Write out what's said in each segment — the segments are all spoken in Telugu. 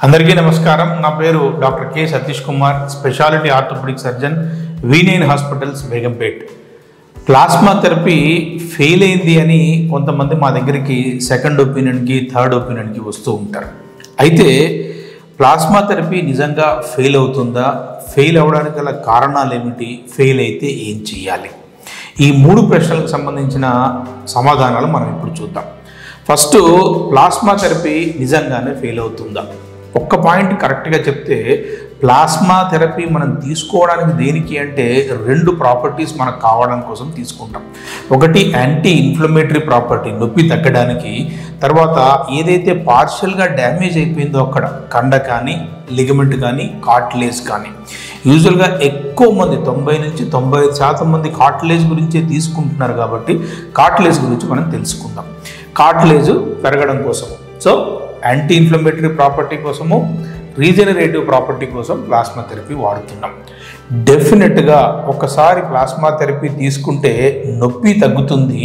అందరికీ నమస్కారం. నా పేరు doctor K Satish Kumar, speciality orthopaedic surgeon, V9 hospitals, Begumpet. Plasma therapy fail అయింది అని కొంతమంది మా దగ్గరికి సెకండ్ ఒపీనియన్కి, థర్డ్ ఒపీనియన్కి వస్తూ ఉంటారు. అయితే ప్లాస్మా థెరపీ నిజంగా ఫెయిల్ అవుతుందా? ఫెయిల్ అవ్వడానికి గల కారణాలు ఏమిటి? ఫెయిల్ అయితే ఏం చేయాలి? ఈ 3 ప్రశ్నలకు సంబంధించిన సమాధానాలు మనం ఇప్పుడు చూద్దాం. ఫస్ట్, ప్లాస్మా థెరపీ నిజంగానే ఫెయిల్ అవుతుందా? ఒక్క పాయింట్ కరెక్ట్గా చెప్తే, ప్లాస్మా థెరపీ మనం తీసుకోవడానికి దేనికి అంటే 2 ప్రాపర్టీస్ మనకు కావడం కోసం తీసుకుంటాం. ఒకటి యాంటీ ఇన్ఫ్లమేటరీ ప్రాపర్టీ, నొప్పి తగ్గడానికి. తర్వాత ఏదైతే పార్షియల్గా డ్యామేజ్ అయిపోయిందో అక్కడ కండ కానీ, లిగమెంట్ కానీ, కార్టిలేజ్ కానీ. యూజువల్గా ఎక్కువ మంది 90 నుంచి 95% మంది కార్టిలేజ్ గురించే తీసుకుంటున్నారు కాబట్టి కార్టిలేజ్ గురించి మనం తెలుసుకుందాం. కార్టిలేజ్ పెరగడం కోసం, సో యాంటీ ఇన్ఫ్లమేటరీ ప్రాపర్టీ కోసము, రీజనరేటివ్ ప్రాపర్టీ కోసం ప్లాస్మా థెరపీ వాడుతున్నాం. డెఫినెట్గా ఒకసారి ప్లాస్మా థెరపీ తీసుకుంటే నొప్పి తగ్గుతుంది.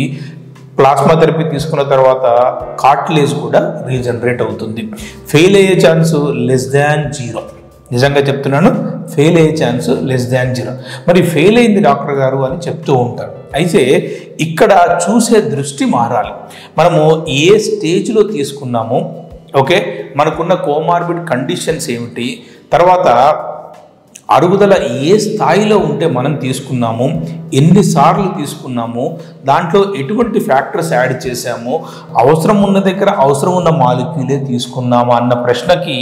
ప్లాస్మా థెరపీ తీసుకున్న తర్వాత కార్టిలేజ్ కూడా రీజనరేట్ అవుతుంది. ఫెయిల్ అయ్యే ఛాన్స్ <0. నిజంగా చెప్తున్నాను, ఫెయిల్ అయ్యే ఛాన్స్ <0. మరి ఫెయిల్ అయింది డాక్టర్ గారు అని చెప్తూ ఉంటారు. అయితే ఇక్కడ చూసే దృష్టి మారాలి. మనము ఏ స్టేజ్లో తీసుకున్నామో, ఓకే, మనకున్న కోమార్బిడ్ కండిషన్స్ ఏమిటి, తర్వాత అరుగుదల ఏ స్థాయిలో ఉంటే మనం తీసుకున్నాము, ఎన్నిసార్లు తీసుకున్నాము, దాంట్లో ఎటువంటి ఫ్యాక్టర్స్ యాడ్ చేసాము, అవసరం ఉన్న దగ్గర అవసరం ఉన్న మాలిక్యూలే తీసుకున్నాము అన్న ప్రశ్నకి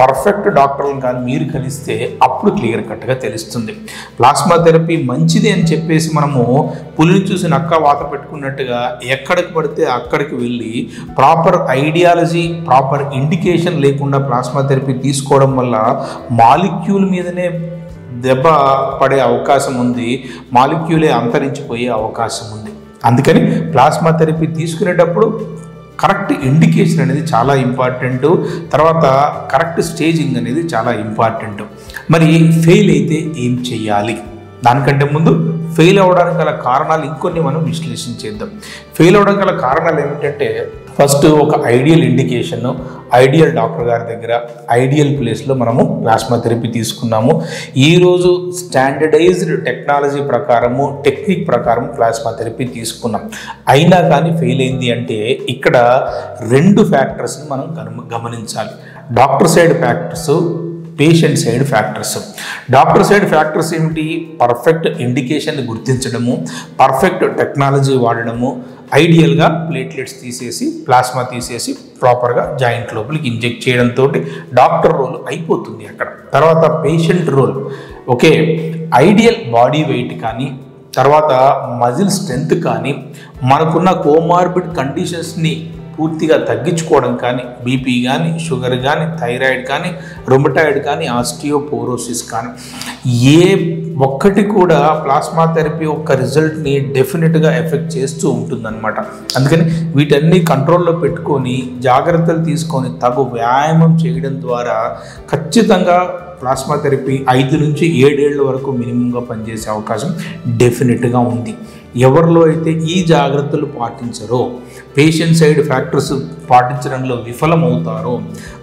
పర్ఫెక్ట్ డాక్టర్లను కానీ మీరు కలిస్తే అప్పుడు క్లియర్ కట్గా తెలుస్తుంది. ప్లాస్మా థెరపీ మంచిది అని చెప్పేసి మనము పులిని చూసి నక్క వాత పెట్టుకున్నట్టుగా ఎక్కడికి పడితే అక్కడికి వెళ్ళి ప్రాపర్ ఐడియాలజీ, ప్రాపర్ ఇండికేషన్ లేకుండా ప్లాస్మా థెరపీ తీసుకోవడం వల్ల మాలిక్యూల్ మీదనే దెబ్బ పడే అవకాశం ఉంది, మాలిక్యూలే అంతరించిపోయే అవకాశం ఉంది. అందుకని ప్లాస్మా థెరపీ తీసుకునేటప్పుడు కరెక్ట్ ఇండికేషన్ అనేది చాలా ఇంపార్టెంట్. తర్వాత కరెక్ట్ స్టేజింగ్ అనేది చాలా ఇంపార్టెంట్. మరి ఫెయిల్ అయితే ఏం చేయాలి? దానికంటే ముందు ఫెయిల్ అవ్వడానికి గల కారణాలు ఇంకొన్ని మనం విశ్లేషించేద్దాం. ఫెయిల్ అవ్వడానికి గల కారణాలు ఏమిటంటే, ఫస్ట్ ఒక ఐడియల్ ఇండికేషన్, ఐడియల్ డాక్టర్ గారి దగ్గర, ఐడియల్ ప్లేస్లో మనము ప్లాస్మా థెరపీ తీసుకున్నాము. ఈరోజు స్టాండర్డైజ్డ్ టెక్నాలజీ ప్రకారము, టెక్నిక్ ప్రకారం ప్లాస్మా థెరపీ తీసుకున్నాం. అయినా కానీ ఫెయిల్ అయింది అంటే ఇక్కడ 2 ఫ్యాక్టర్స్ని మనం గమనించాలి. Doctor side factors, patient side factors. Doctor side factors ఏమిటి? పర్ఫెక్ట్ ఇండికేషన్ గుర్తించడము, పర్ఫెక్ట్ టెక్నాలజీ వాడడము, ఐడియల్గా ప్లేట్లెట్స్ తీసేసి, ప్లాస్మా తీసేసి ప్రాపర్గా జాయింట్ లోపలికి ఇంజెక్ట్ చేయడంతో డాక్టర్ రోల్ అయిపోతుంది అక్కడ. తర్వాత patient role, okay, ideal body weight కానీ, తర్వాత మజిల్ స్ట్రెంగ్త్ కానీ, మనకున్న కోమార్బిడ్ కండిషన్స్ని పూర్తిగా తగ్గించుకోవడం కానీ, బీపీ కానీ, షుగర్ కానీ, థైరాయిడ్ కానీ, రొమటాయిడ్ కానీ, ఆస్టియోపోరోసిస్ కానీ, ఏ ఒక్కటి కూడా ప్లాస్మా థెరపీ యొక్క రిజల్ట్ని డెఫినెట్గా ఎఫెక్ట్ చేస్తూ ఉంటుందన్నమాట. అందుకని వీటన్ని కంట్రోల్లో పెట్టుకొని, జాగ్రత్తలు తీసుకొని, తగు వ్యాయామం చేయడం ద్వారా ఖచ్చితంగా ప్లాస్మా థెరపీ 5 నుంచి 7 ఏళ్ల వరకు మినిమంగా పనిచేసే అవకాశం డెఫినెట్గా ఉంది. ఎవరిలో అయితే ఈ జాగ్రత్తలు పాటించరో, పేషెంట్ సైడ్ ఫ్యాక్టర్స్ పాటించడంలో విఫలమవుతారో,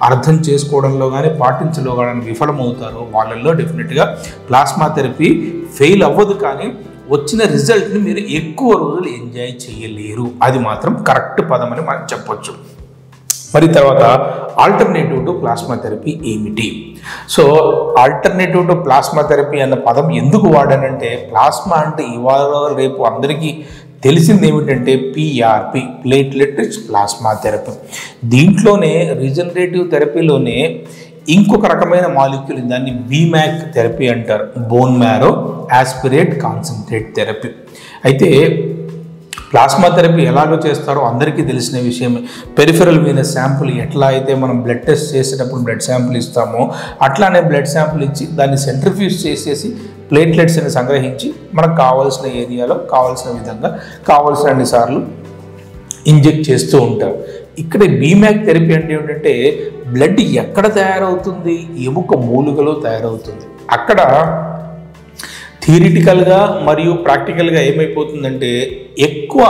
అర్థం చేసుకోవడంలో కానీ పాటించలో కానీ విఫలమవుతారో, వాళ్ళల్లో డెఫినెట్గా ప్లాస్మా థెరపీ ఫెయిల్ అవ్వదు. కానీ వచ్చిన రిజల్ట్ని మీరు ఎక్కువ రోజులు ఎంజాయ్ చేయలేరు. అది మాత్రం కరెక్ట్ పదం అని మనం చెప్పొచ్చు. మరి తర్వాత ఆల్టర్నేటివ్ టు ప్లాస్మా థెరపీ ఏమిటి? So alternative to plasma therapy అన్న పదం ఎందుకు వాడానంటే, ప్లాస్మా అంటే ఇవాళ రేపు అందరికీ తెలిసింది ఏమిటంటే PRP, platelet rich plasma therapy. దీంట్లోనే రీజనరేటివ్ థెరపీలోనే ఇంకొక రకమైన మాలిక్యూల్, దాన్ని BMAC థెరపీ అంటారు, bone marrow aspirate concentrate therapy. అయితే ప్లాస్మా థెరపీ ఎలాగో చేస్తారో అందరికీ తెలిసిన విషయమే. పెరిఫెరల్ వీనస్ శాంపుల్ ఎట్లా అయితే మనం బ్లడ్ టెస్ట్ చేసేటప్పుడు బ్లడ్ శాంపుల్ ఇస్తామో, అట్లానే బ్లడ్ శాంపుల్ ఇచ్చి దాన్ని సెంట్రిఫ్యూజ్ చేసేసి ప్లేట్లెట్స్ని సంగ్రహించి మనకు కావాల్సిన ఏరియాలో కావాల్సిన విధంగా కావాల్సిన అన్నిసార్లు ఇంజెక్ట్ చేస్తూ ఉంటారు. ఇక్కడ BMAC థెరపీ అంటే ఏమిటంటే, బ్లడ్ ఎక్కడ తయారవుతుంది? ఎముక మూలుగలో తయారవుతుంది. అక్కడ థియరిటికల్గా మరియు ప్రాక్టికల్గా ఏమైపోతుందంటే, ఎక్కువ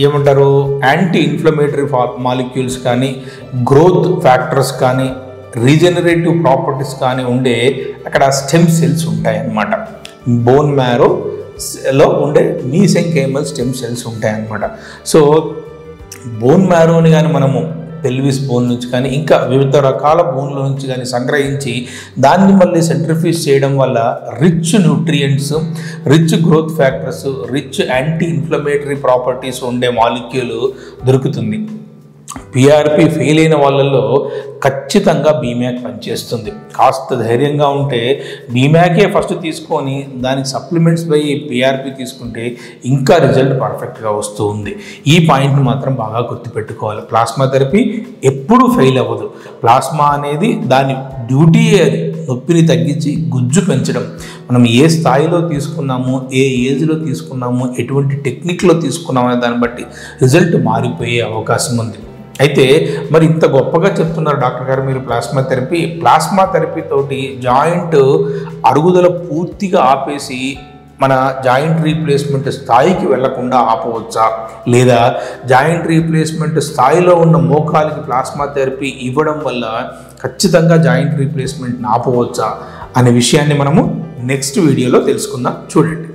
ఏమంటారు యాంటీ ఇన్ఫ్లమేటరీ మాలిక్యూల్స్ కానీ గ్రోత్ ఫ్యాక్టర్స్ కానీ రీజనరేటివ్ ప్రాపర్టీస్ కానీ ఉండే అక్కడ స్టెమ్ సెల్స్ ఉంటాయన్నమాట. బోన్ మ్యారోలో ఉండే మీసెంకైమల్ స్టెమ్ సెల్స్ ఉంటాయన్నమాట. సో బోన్ మ్యారోని కానీ మనము పెల్విస్ బోన్ నుంచి కానీ ఇంకా వివిధ రకాల బోన్ల నుంచి కానీ సంగ్రహించి దాన్ని మళ్ళీ సెంట్రిఫ్యూజ్ చేయడం వల్ల rich nutrients, rich growth factors, rich anti inflammatory properties ఉండే మాలిక్యూల్ దొరుకుతుంది. పిఆర్పి ఫెయిల్ అయిన వాళ్ళల్లో ఖచ్చితంగా బీమ్యాక్ పనిచేస్తుంది. కాస్త ధైర్యంగా ఉంటే బీమ్యాకే ఫస్ట్ తీసుకొని దానికి సప్లిమెంట్స్ బై పిఆర్పి తీసుకుంటే ఇంకా రిజల్ట్ పర్ఫెక్ట్గా వస్తూ ఉంది. ఈ పాయింట్ని మాత్రం బాగా గుర్తుపెట్టుకోవాలి. ప్లాస్మా థెరపీ ఎప్పుడూ ఫెయిల్ అవ్వదు. ప్లాస్మా అనేది దాని డ్యూటీ అది నొప్పిని తగ్గించి గుజ్జు పెంచడం. మనం ఏ స్థాయిలో తీసుకున్నాము, ఏ ఏజ్లో తీసుకున్నాము, ఎటువంటి టెక్నిక్లో తీసుకున్నాము అనే దాన్ని బట్టి రిజల్ట్ మారిపోయే అవకాశం ఉంది. అయితే మరి ఇంత గొప్పగా చెప్తున్నారు డాక్టర్ గారు మీరు ప్లాస్మా థెరపీ తోటి జాయింట్ అరుగుదల పూర్తిగా ఆపేసి మన జాయింట్ రీప్లేస్మెంట్ స్థాయికి వెళ్లకుండా ఆపవచ్చా, లేదా జాయింట్ రీప్లేస్మెంట్ స్థాయిలో ఉన్న మోకాలికి ప్లాస్మా థెరపీ ఇవ్వడం వల్ల ఖచ్చితంగా జాయింట్ రీప్లేస్మెంట్ని ఆపవచ్చా అనే విషయాన్ని మనము నెక్స్ట్ వీడియోలో తెలుసుకుందాం. చూడండి.